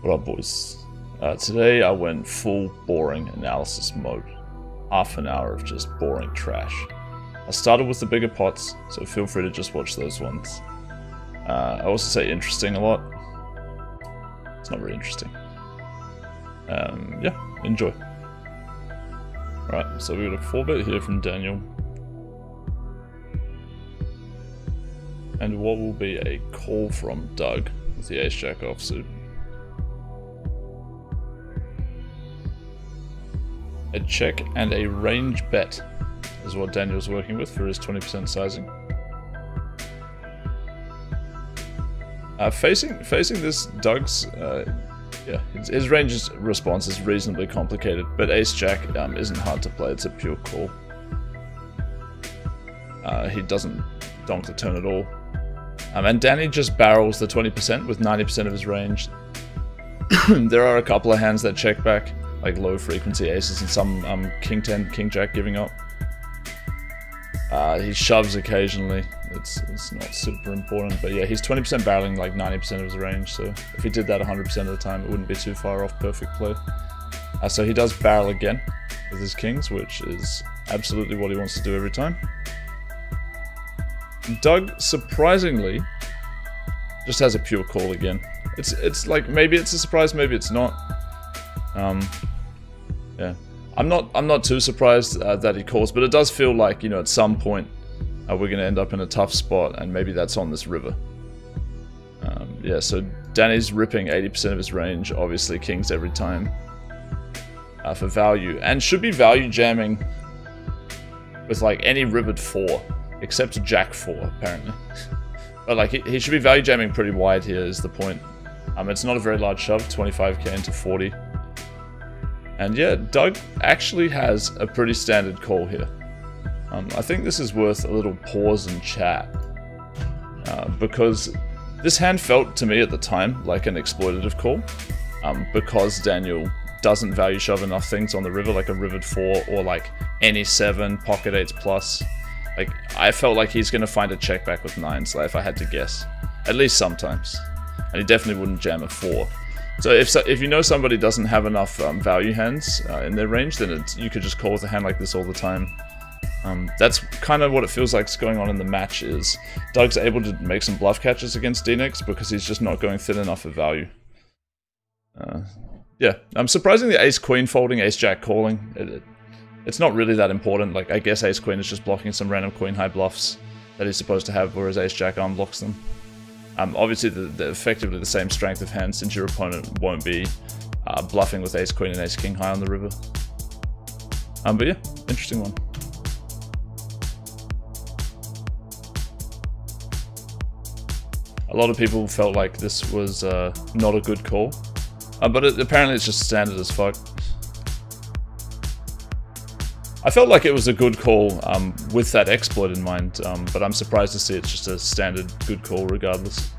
What up, boys? Today I went full boring analysis mode. Half an hour of just boring trash. I started with the bigger pots, so feel free to just watch those ones. I also say interesting a lot. It's not really interesting. Yeah, enjoy. Alright, so we got a 4-bet here from Daniel. And what will be a call from Doug with the ace-jack offsuit. A check and a range bet is what Daniel's working with for his 20% sizing. Facing this, Doug's yeah, his range response is reasonably complicated, but ace-jack isn't hard to play. It's a pure call. He doesn't donk the turn at all. And Danny just barrels the 20% with 90% of his range. There are a couple of hands that check back, like low frequency aces and some king 10, king jack giving up. He shoves occasionally. It's not super important, but yeah, he's 20% barreling like 90% of his range, so if he did that 100% of the time, it wouldn't be too far off perfect play. So he does barrel again with his kings, which is absolutely what he wants to do every time. Doug, surprisingly, just has a pure call again. It's like, maybe it's a surprise, maybe it's not. Yeah, I'm not too surprised that he calls, but it does feel like, you know, at some point we're gonna end up in a tough spot, and maybe that's on this river. Yeah, so Danny's ripping 80% of his range, obviously kings every time for value, and should be value jamming with like any rivered 4, except jack 4 apparently. But like he should be value jamming pretty wide here is the point. It's not a very large shove, 25k into 40. And yeah, Doug actually has a pretty standard call here. I think this is worth a little pause and chat. Because this hand felt to me at the time like an exploitative call. Because Daniel doesn't value shove enough things on the river, like a rivered 4 or like any 7, pocket 8s plus. Like, I felt like he's going to find a check back with 9s, like, if I had to guess. At least sometimes. And he definitely wouldn't jam a 4. So if you know somebody doesn't have enough value hands in their range, then you could just call with a hand like this all the time. That's kind of what it feels like is going on in the match. Is Doug's able to make some bluff catches against Dnegs because he's just not going thin enough for value. Yeah, surprisingly ace-queen folding, ace-jack calling. It's not really that important. Like, I guess ace-queen is just blocking some random queen-high bluffs that he's supposed to have, whereas ace-jack unblocks them. Obviously, they're effectively the same strength of hand, since your opponent won't be bluffing with ace-queen and ace-king high on the river. But yeah, interesting one. A lot of people felt like this was not a good call, but apparently it's just standard as fuck. I felt like it was a good call with that exploit in mind, but I'm surprised to see it's just a standard good call regardless.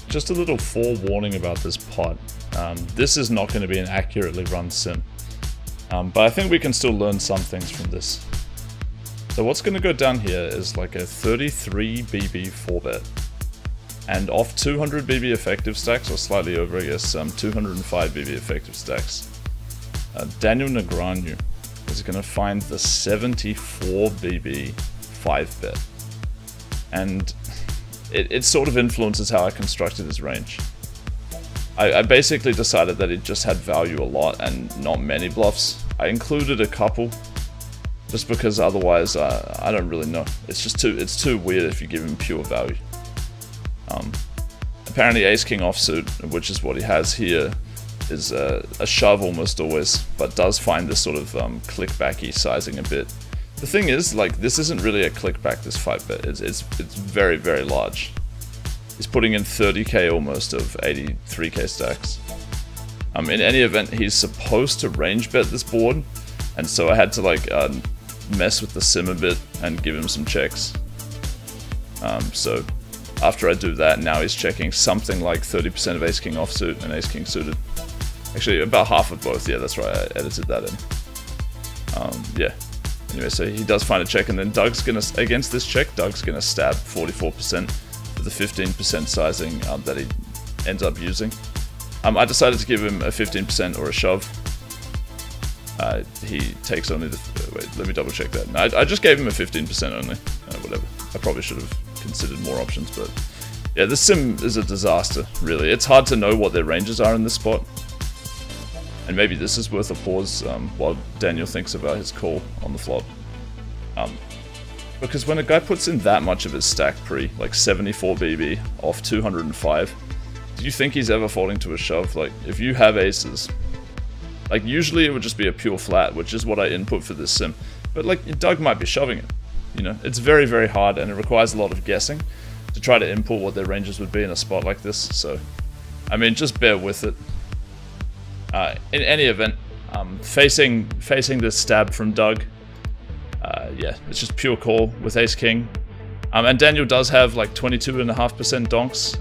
Just a little forewarning about this pot. This is not going to be an accurately run sim, but I think we can still learn some things from this. So what's going to go down here is like a 33 BB 4-bet, and off 200 BB effective stacks, or slightly over I guess, 205 BB effective stacks. Daniel Negreanu is going to find the 74 BB 5-bet, and it sort of influences how I constructed his range. I basically decided that it just had value a lot and not many bluffs. I included a couple, just because otherwise I don't really know. It's too weird if you give him pure value. Apparently ace-king offsuit, which is what he has here, is a shove almost always, but does find this sort of click-backy sizing a bit. The thing is, like, this isn't really a click-back, this 5-bet. It's very, very large. He's putting in 30k almost of 83k stacks. In any event, he's supposed to range bet this board, and so I had to like mess with the sim a bit and give him some checks. So after I do that, now he's checking something like 30% of ace-king offsuit and ace-king suited. Actually, about half of both. Yeah, that's right. I edited that in. Yeah. Anyway, so he does find a check, and then Doug's gonna, against this check, Doug's gonna stab 44% for the 15% sizing that he ends up using. I decided to give him a 15% or a shove. He takes only the... wait, let me double check that. No, I just gave him a 15% only. Whatever. I probably should have considered more options, but... yeah, this sim is a disaster, really. It's hard to know what their ranges are in this spot. And maybe this is worth a pause while Daniel thinks about his call on the flop. Because when a guy puts in that much of his stack pre, like 74 BB off 205, do you think he's ever falling to a shove? Like, if you have aces, like usually it would just be a pure flat, which is what I input for this sim. But like, Doug might be shoving it, you know? It's very, very hard and it requires a lot of guessing to try to input what their ranges would be in a spot like this. So, I mean, just bear with it. In any event, facing this stab from Doug, yeah, it's just pure call with ace king. And Daniel does have like 22.5% donks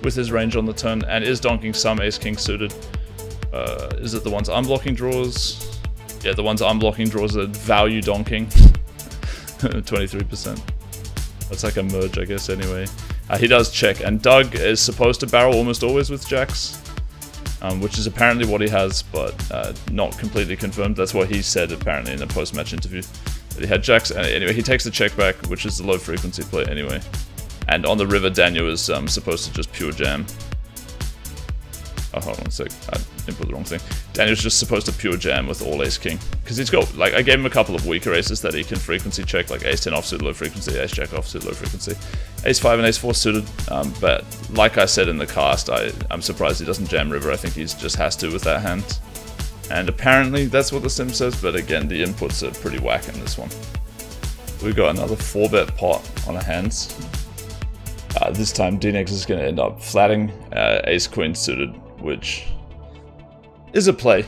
with his range on the turn, and is donking some ace king suited. Is it the ones unblocking draws? Yeah, the ones unblocking draws are value donking. 23%. That's like a merge, I guess, anyway. He does check, and Doug is supposed to barrel almost always with jacks. Which is apparently what he has, but not completely confirmed. That's what he said apparently in a post-match interview, that he had jacks. And anyway, he takes the check back, which is the low frequency play anyway. And on the river, Daniel is supposed to just pure jam. Oh, hold on a sec, I input the wrong thing. Daniel's just supposed to pure jam with all ace king, because he's got, like, I gave him a couple of weaker aces that he can frequency check, like ace 10 offsuit low frequency, ace jack offsuit low frequency, ace 5 and ace 4 suited. But like I said in the cast, I'm surprised he doesn't jam river. I think he just has to with that hand, and apparently that's what the sim says. But again, the inputs are pretty whack in this one. We've got another 4-bet pot on our hands. This time Dnegs is going to end up flatting ace queen suited, which is a play.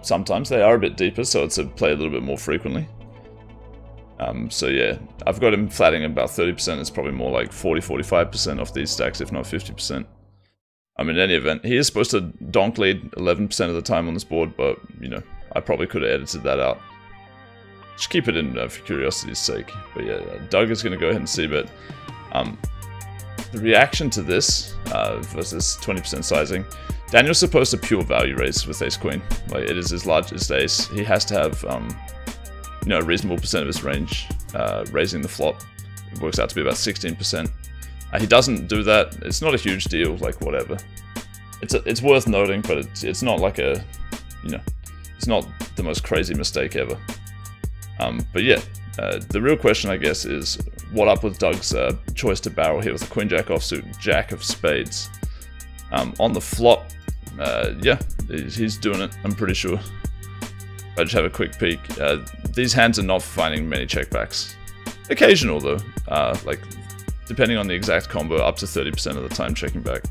Sometimes they are a bit deeper, so it's a play a little bit more frequently. So yeah, I've got him flatting about 30%. It's probably more like 40-45% off these stacks, if not 50%. In any event, he is supposed to donk lead 11% of the time on this board, but you know, I probably could have edited that out. Just keep it in for curiosity's sake. But yeah, Doug is going to go ahead and c-bet. The reaction to this versus 20% sizing, Daniel's supposed to pure value raise with ace queen. Like, it is his largest ace. He has to have you know, a reasonable percent of his range raising the flop. It works out to be about 16%. He doesn't do that. It's not a huge deal, like whatever. It's worth noting, but it's not like a, you know, it's not the most crazy mistake ever. But yeah, the real question, I guess, is what up with Doug's choice to barrel here with a queen jack offsuit, jack of spades. On the flop, yeah, he's doing it, I'm pretty sure. I just have a quick peek. These hands are not finding many checkbacks. Occasional though, like depending on the exact combo, up to 30% of the time checking back.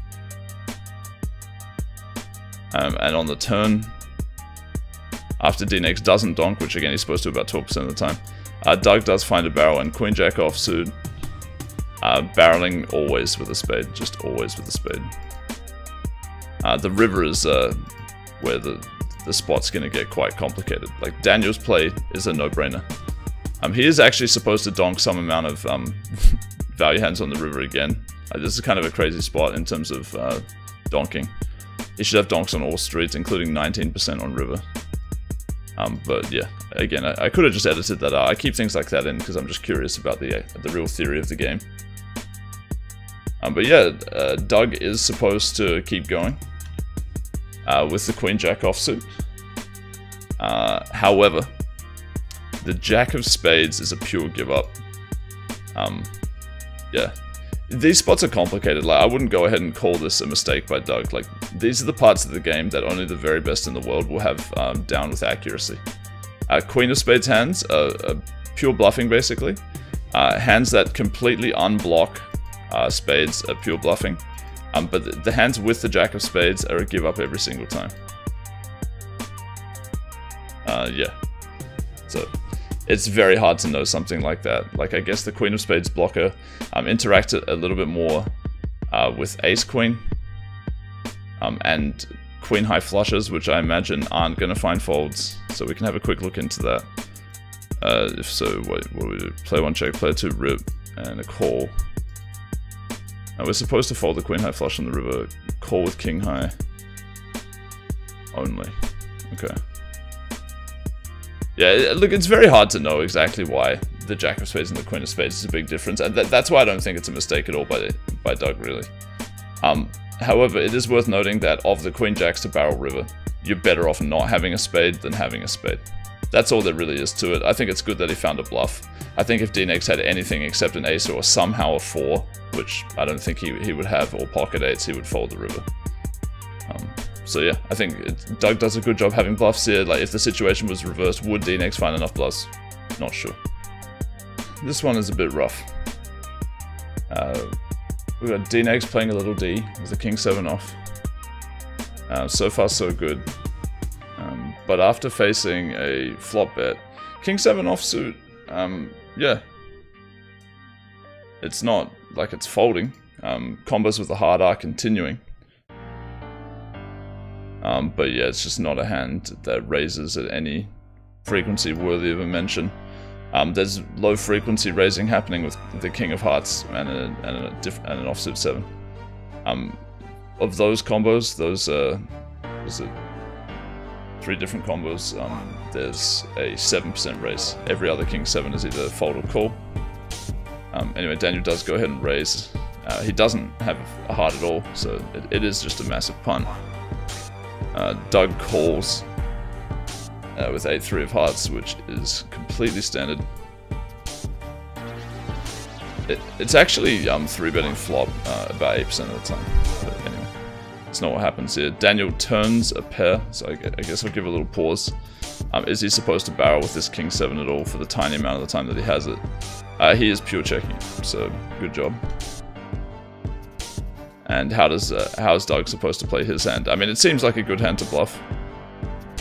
And on the turn, after Dnegs doesn't donk, which again he's supposed to about 12% of the time, Doug does find a barrel and queen jack offsuit, barreling always with a spade, just always with a spade. The river is where the spot's going to get quite complicated. Like, Daniel's play is a no-brainer. He is actually supposed to donk some amount of value hands on the river again. This is kind of a crazy spot in terms of donking. He should have donks on all streets, including 19% on river. But yeah, again, I could have just edited that out. I keep things like that in because I'm just curious about the real theory of the game. But yeah, Doug is supposed to keep going with the queen jack offsuit. However, the jack of spades is a pure give up. Yeah, these spots are complicated. Like, I wouldn't go ahead and call this a mistake by Doug. Like, these are the parts of the game that only the very best in the world will have down with accuracy. Queen of spades hands are pure bluffing, basically. Hands that completely unblock spades are pure bluffing. But the hands with the jack of spades are a give up every single time. Yeah. So it's very hard to know something like that. Like, I guess the queen of spades blocker interacts a little bit more with ace queen and queen high flushes, which I imagine aren't going to find folds. So we can have a quick look into that. If so, what do we do? Play one check, play two rip, and a call. We're supposed to fold the queen high flush on the river, call with king high only. Okay. Yeah, look, it's very hard to know exactly why the jack of spades and the queen of spades is a big difference, and that's why I don't think it's a mistake at all by Doug, really. However, it is worth noting that of the queen jacks to barrel river, you're better off not having a spade than having a spade. That's all there really is to it. I think it's good that he found a bluff. I think if Dnegs had anything except an ace or somehow a 4, which I don't think he would have, or pocket 8s, he would fold the river. So yeah, I think Doug does a good job having bluffs here. Like, if the situation was reversed, would Dnegs find enough bluffs? Not sure. This one is a bit rough. We've got Dnegs playing a little D with the king 7 off. So far so good. But after facing a flop bet, king 7 offsuit, yeah. It's not like it's folding. Combos with the hard are continuing. But yeah, it's just not a hand that raises at any frequency worthy of a mention. There's low frequency raising happening with the king of hearts and an offsuit 7. Of those combos, those was it 3 different combos, there's a 7% raise. Every other king 7 is either fold or call. Anyway, Daniel does go ahead and raise. He doesn't have a heart at all, so it is just a massive punt. Doug calls with 8-3 of hearts, which is completely standard. It's actually 3-betting flop about 8% of the time. But anyway, it's not what happens here. Daniel turns a pair, so I guess I'll give a little pause. Is he supposed to barrel with this king 7 at all for the tiny amount of the time that he has it? He is pure checking, so good job. And how is Doug supposed to play his hand? I mean, it seems like a good hand to bluff.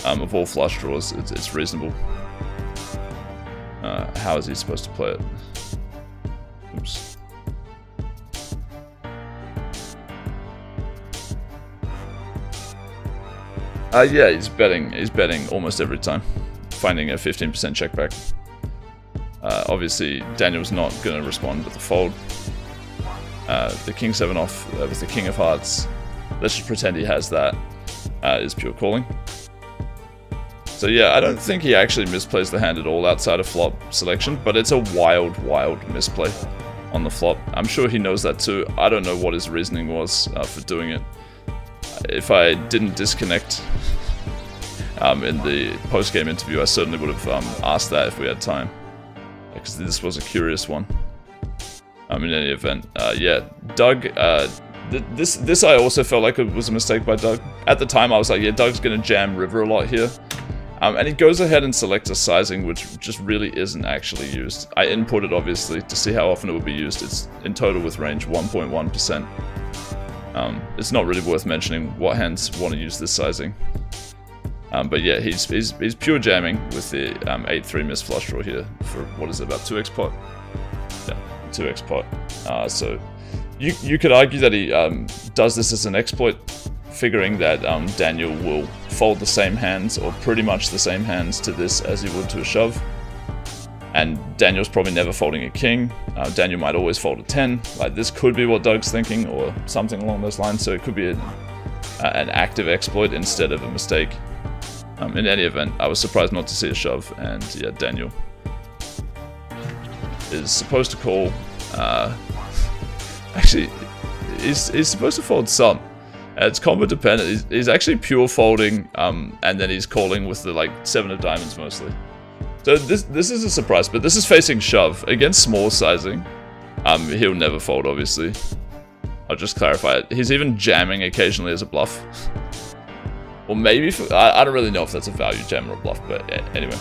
Of all flush draws, it's reasonable. How is he supposed to play it? Oops. Yeah, he's betting almost every time, finding a 15% check back. Obviously, Daniel's not going to respond with the fold. The king 7 off with the king of hearts, let's just pretend he has that, is pure calling. So yeah, I don't think he actually misplays the hand at all outside of flop selection, but it's a wild, wild misplay on the flop. I'm sure he knows that too. I don't know what his reasoning was for doing it. If I didn't disconnect in the post-game interview, I certainly would have asked that if we had time, because this was a curious one. In any event, yeah, Doug, this I also felt like it was a mistake by Doug. At the time, I was like, yeah, Doug's going to jam river a lot here. And he goes ahead and selects a sizing, which just really isn't actually used. I inputted, obviously, to see how often it would be used. It's in total with range 1.1%. It's not really worth mentioning what hands want to use this sizing. But yeah, he's pure jamming with the 8-3 miss flush draw here for, what is it, about 2x pot? Yeah, 2x pot. So you could argue that he does this as an exploit, figuring that Daniel will fold the same hands, or pretty much the same hands, to this as he would to a shove. And Daniel's probably never folding a king. Daniel might always fold a 10. Like, this could be what Doug's thinking, or something along those lines. So it could be an active exploit instead of a mistake. In any event, I was surprised not to see a shove, and yeah, Daniel is supposed to call. Actually, he's supposed to fold some. It's combo dependent. He's actually pure folding, and then he's calling with the, like, 7 of diamonds mostly. So this is a surprise, but this is facing shove. Against small sizing, he'll never fold, obviously. I'll just clarify it. He's even jamming occasionally as a bluff. Or maybe, I don't really know if that's a value jam or a bluff, but anyway.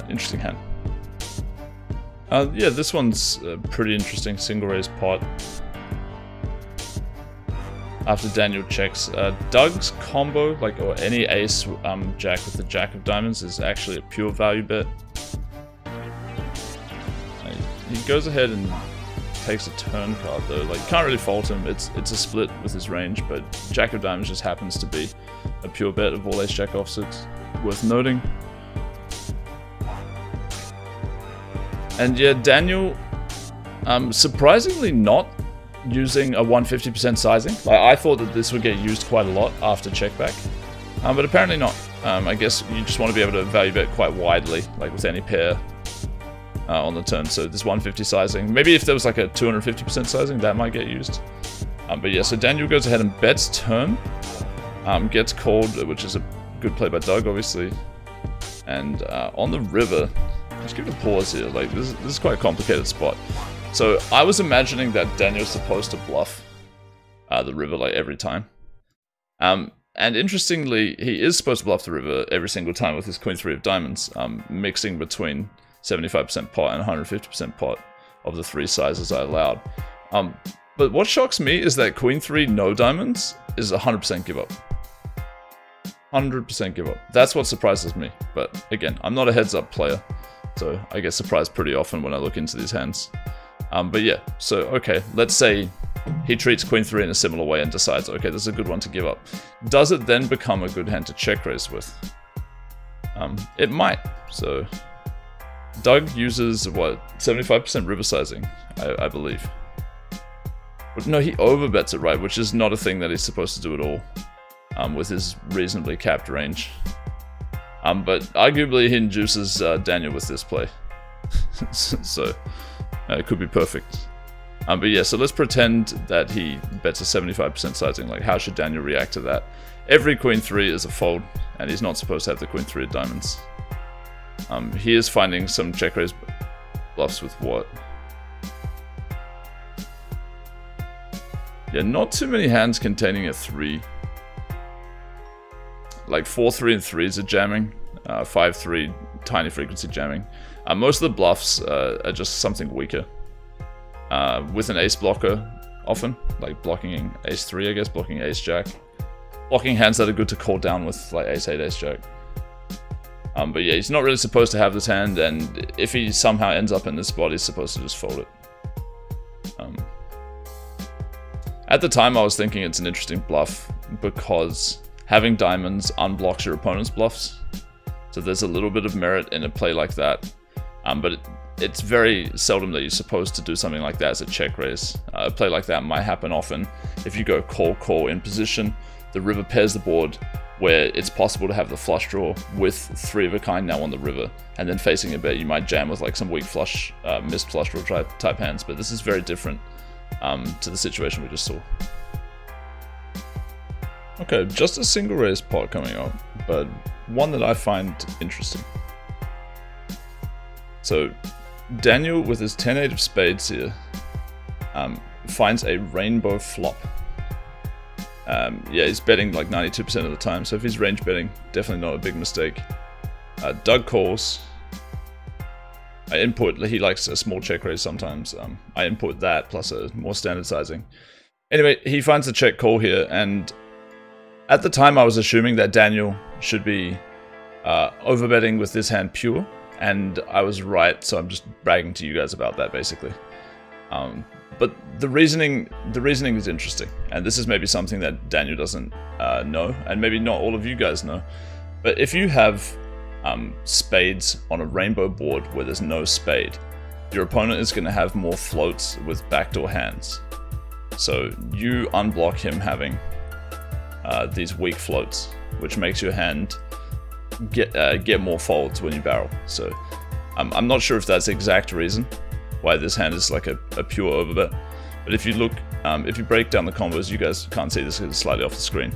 Interesting hand. Yeah, this one's pretty interesting. Single raise pot. After Daniel checks, Doug's combo, like, or any ace jack with the jack of diamonds, is actually a pure value bet. He goes ahead and takes a turn card though. Like, can't really fault him. It's a split with his range, but jack of diamonds just happens to be a pure bet of all ace jack offsuits. Worth noting. And yeah, Daniel, surprisingly not using a 150% sizing. Like, I thought that this would get used quite a lot after check back, but apparently not. I guess you just want to be able to value bet quite widely, like with any pair on the turn. So this 150 sizing, maybe if there was like a 250% sizing, that might get used. But yeah, so Daniel goes ahead and bets turn, gets called, which is a good play by Doug, obviously. And on the river, just give it a pause here. Like this is quite a complicated spot. So I was imagining that Daniel's supposed to bluff the river like every time. And interestingly, he is supposed to bluff the river every single time with his Queen 3 of diamonds, mixing between 75% pot and 150% pot of the 3 sizes I allowed. But what shocks me is that Queen 3 no diamonds is 100% give up. 100% give up. That's what surprises me. But again, I'm not a heads up player, so I get surprised pretty often when I look into these hands. But yeah, so okay, let's say he treats Queen 3 in a similar way and decides, okay, this is a good one to give up. Does it then become a good hand to check raise with? It might. So Doug uses, what, 75% river sizing, I believe. But no, he overbets it, right, which is not a thing that he's supposed to do at all, with his reasonably capped range. But arguably he induces Daniel with this play. So it could be perfect. But yeah, so let's pretend that he bets a 75% sizing. Like, how should Daniel react to that? Every Queen 3 is a fold, and he's not supposed to have the Queen 3 of diamonds. He is finding some check raise bluffs with what? Yeah, not too many hands containing a 3. Like 4-3 and 3s are jamming. 5-3, tiny frequency jamming. Most of the bluffs are just something weaker. With an ace blocker, often. Like blocking ace-3, I guess, blocking ace-jack. Blocking hands that are good to call down with like ace-8, ace-jack. But yeah, he's not really supposed to have this hand, and if he somehow ends up in this spot, he's supposed to just fold it. At the time, I was thinking it's an interesting bluff, because having diamonds unblocks your opponent's bluffs. So there's a little bit of merit in a play like that. But it's very seldom that you're supposed to do something like that as a check raise. A play like that might happen often if you go call in position. The river pairs the board where it's possible to have the flush draw with 3 of a kind now on the river, and then facing a bet you might jam with like some weak flush, missed flush draw type hands. But this is very different to the situation we just saw. Okay, just a single raise pot coming up, but one that I find interesting. So Daniel, with his 10-8 of spades here, finds a rainbow flop. Yeah, he's betting like 92% of the time, so if he's range betting, definitely not a big mistake. Doug calls. I input, he likes a small check raise sometimes. I input that plus a more standard sizing. Anyway, he finds the check call here, and at the time I was assuming that Daniel should be overbetting with this hand pure. And I was right, so I'm just bragging to you guys about that, basically. But the reasoning is interesting, and this is maybe something that Daniel doesn't know, and maybe not all of you guys know. But if you have spades on a rainbow board where there's no spade, your opponent is going to have more floats with backdoor hands. So you unblock him having these weak floats, which makes your hand get more folds when you barrel. So I'm not sure if that's the exact reason why this hand is like a pure overbet, but if you look, if you break down the combos, you guys can't see this because it's slightly off the screen,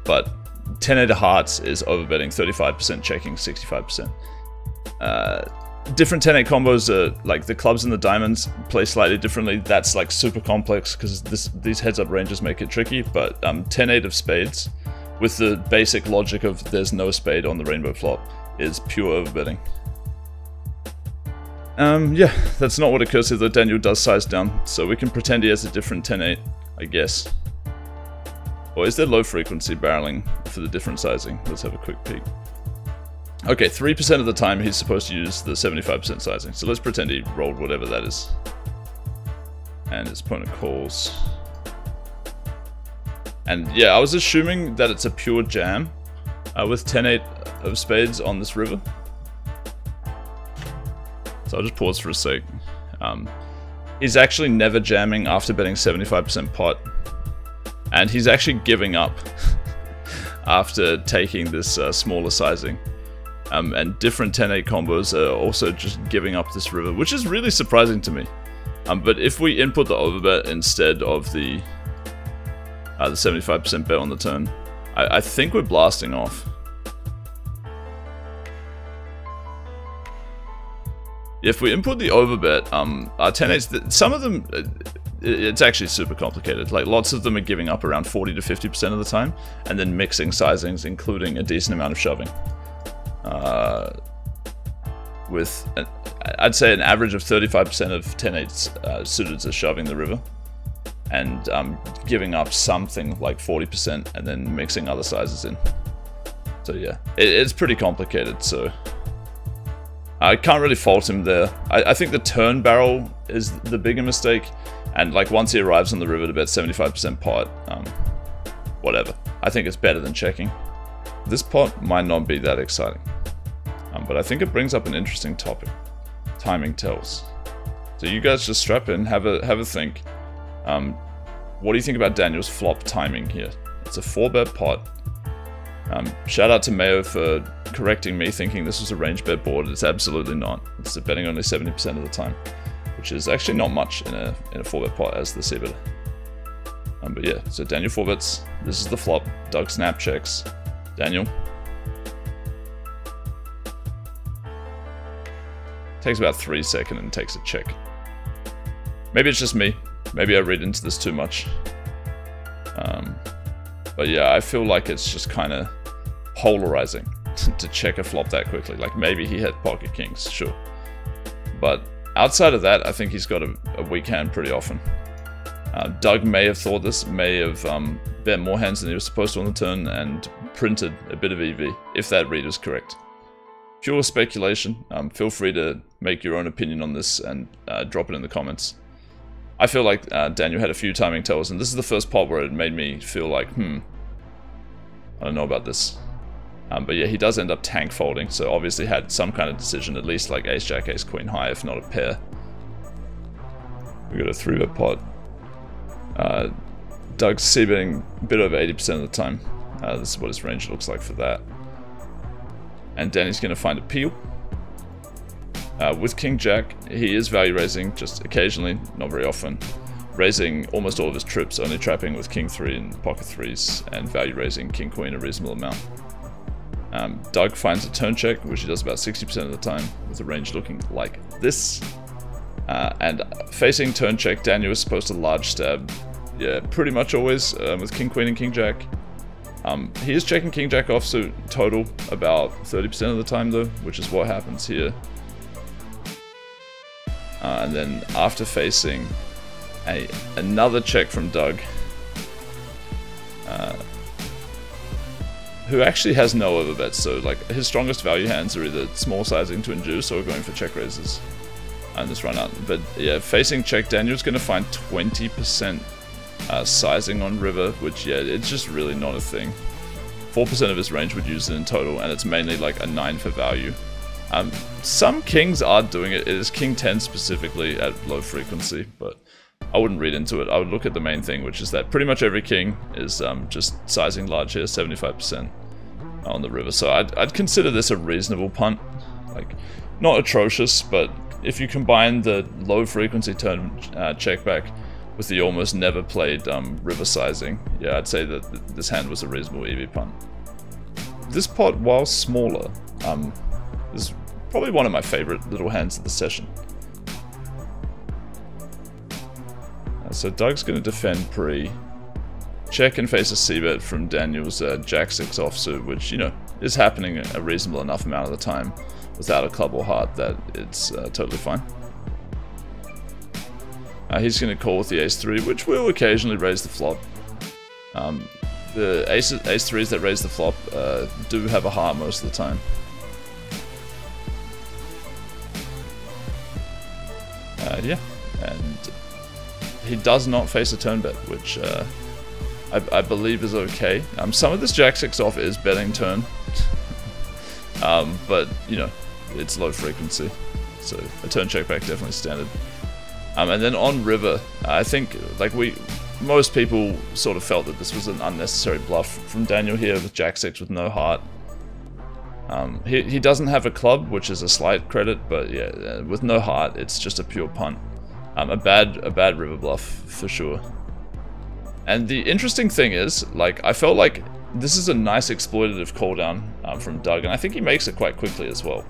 but 10-8 of hearts is overbetting 35%, checking 65%. Different 10-8 combos are like the clubs and the diamonds play slightly differently. That's like super complex because these heads up ranges make it tricky, but 10-8 of spades with the basic logic of there's no spade on the rainbow flop is pure overbetting. Yeah, that's not what occurs here, though. Daniel does size down, so we can pretend he has a different 10-8, I guess. Or is there low frequency barreling for the different sizing? Let's have a quick peek. Okay, 3% of the time he's supposed to use the 75% sizing, so let's pretend he rolled whatever that is. And his opponent calls. And yeah, I was assuming that it's a pure jam with 10-8 of spades on this river. So I'll just pause for a sec. He's actually never jamming after betting 75% pot. And he's actually giving up after taking this smaller sizing. And different 10-8 combos are also just giving up this river, which is really surprising to me. But if we input the overbet instead of the 75% bet on the turn, I think we're blasting off. If we input the overbet, our 10-8s, some of them, it's actually super complicated. Like, lots of them are giving up around 40 to 50% of the time, and then mixing sizings, including a decent amount of shoving. With, I'd say, an average of 35% of 10-8s suited to shoving the river, and giving up something like 40% and then mixing other sizes in. So yeah, it's pretty complicated, so I can't really fault him there. I think the turn barrel is the bigger mistake, and like once he arrives on the river to bet 75% pot, whatever. I think it's better than checking. This pot might not be that exciting, but I think it brings up an interesting topic. Timing tells. So you guys just strap in, have a think. What do you think about Daniel's flop timing here? It's a 4-bet pot. Shout out to Mayo for correcting me, thinking this was a range bet board. It's absolutely not. It's betting only 70% of the time, which is actually not much in a 4-bet pot as the c-better. But yeah, so Daniel 4-bets. This is the flop. Doug snap checks. Daniel. Takes about 3 seconds and takes a check. Maybe it's just me. Maybe I read into this too much. But yeah, I feel like it's just kind of polarizing to check a flop that quickly. Like, maybe he had pocket kings, sure. But outside of that, I think he's got a weak hand pretty often. Doug may have thought this, may have bet more hands than he was supposed to on the turn and printed a bit of EV, if that read is correct. Pure speculation. Feel free to make your own opinion on this and drop it in the comments. I feel like Daniel had a few timing tells, and this is the first pot where it made me feel like, I don't know about this. But yeah, he does end up tank folding, so obviously had some kind of decision, at least like ace, jack, ace, queen high, if not a pair. We got a 3-bet pot. Doug's c-betting a bit over 80% of the time. This is what his range looks like for that. And Danny's going to find a peel. With King Jack, he is value raising just occasionally, not very often. Raising almost all of his trips, only trapping with King 3 and pocket 3s, and value raising King Queen a reasonable amount. Doug finds a turn check, which he does about 60% of the time, with the range looking like this. And facing turn check, Daniel is supposed to large stab, yeah, pretty much always, with King Queen and King Jack. He is checking King Jack offsuit total about 30% of the time though, which is what happens here. And then after facing another check from Doug, who actually has no overbets, so like his strongest value hands are either small sizing to induce or going for check raises in this run out. But yeah, facing check, Daniel's going to find 20% sizing on river, which yeah, it's just really not a thing. 4% of his range would use it in total, and it's mainly like a 9 for value. Some kings are doing it. It is King 10 specifically at low frequency, but I wouldn't read into it. I would look at the main thing, which is that pretty much every king is just sizing large here, 75% on the river. So I'd consider this a reasonable punt. Like, not atrocious, but if you combine the low frequency turn check back with the almost never played river sizing, yeah, I'd say that this hand was a reasonable EV punt. This pot, while smaller, is probably one of my favorite little hands of the session. So Doug's going to defend pre, check and face a c-bet from Daniel's jack 6 offsuit, which, you know, is happening a reasonable enough amount of the time without a club or heart that it's totally fine. He's going to call with the ace 3, which will occasionally raise the flop. The ace 3s that raise the flop do have a heart most of the time. Yeah, and he does not face a turn bet, which I believe is okay. Some of this jack 6 off is betting turn, but you know, it's low frequency, so a turn check back definitely standard. And then on river, I think like most people sort of felt that this was an unnecessary bluff from Daniel here with Jack-6 with no heart. He doesn't have a club, which is a slight credit, but yeah, with no heart, it's just a pure punt. A bad river bluff for sure. And the interesting thing is, like, I felt like this is a nice exploitative call down from Doug, and I think he makes it quite quickly as well.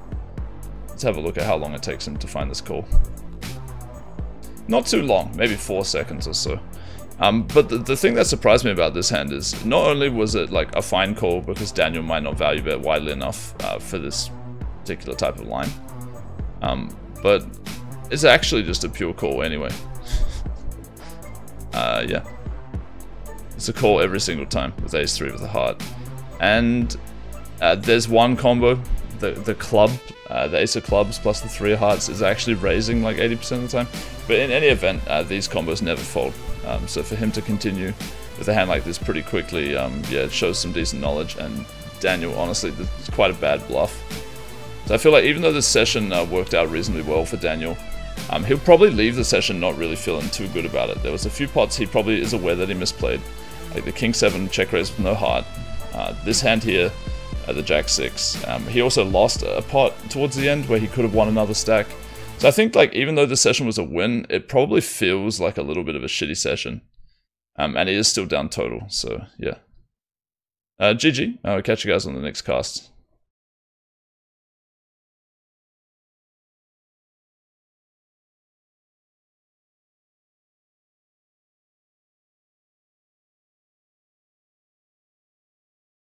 Let's have a look at how long it takes him to find this call. Not too long, maybe 4 seconds or so. But the thing that surprised me about this hand is, not only was it like a fine call because Daniel might not value bet widely enough for this particular type of line, but it's actually just a pure call anyway. Yeah. It's a call every single time with ace-3 with a heart. And there's one combo, the club, the ace of clubs plus the 3 of hearts is actually raising like 80% of the time. But in any event, these combos never fold. So for him to continue with a hand like this pretty quickly, yeah, it shows some decent knowledge. And Daniel, honestly, it's quite a bad bluff. So I feel like even though this session worked out reasonably well for Daniel, he'll probably leave the session not really feeling too good about it. There was a few pots he probably is aware that he misplayed, like the King-7 check raise with no heart. This hand here, the Jack-6. He also lost a pot towards the end where he could have won another stack. So I think, like, even though the session was a win, it probably feels like a little bit of a shitty session. And he is still down total, so yeah. GG. I'll catch you guys on the next cast.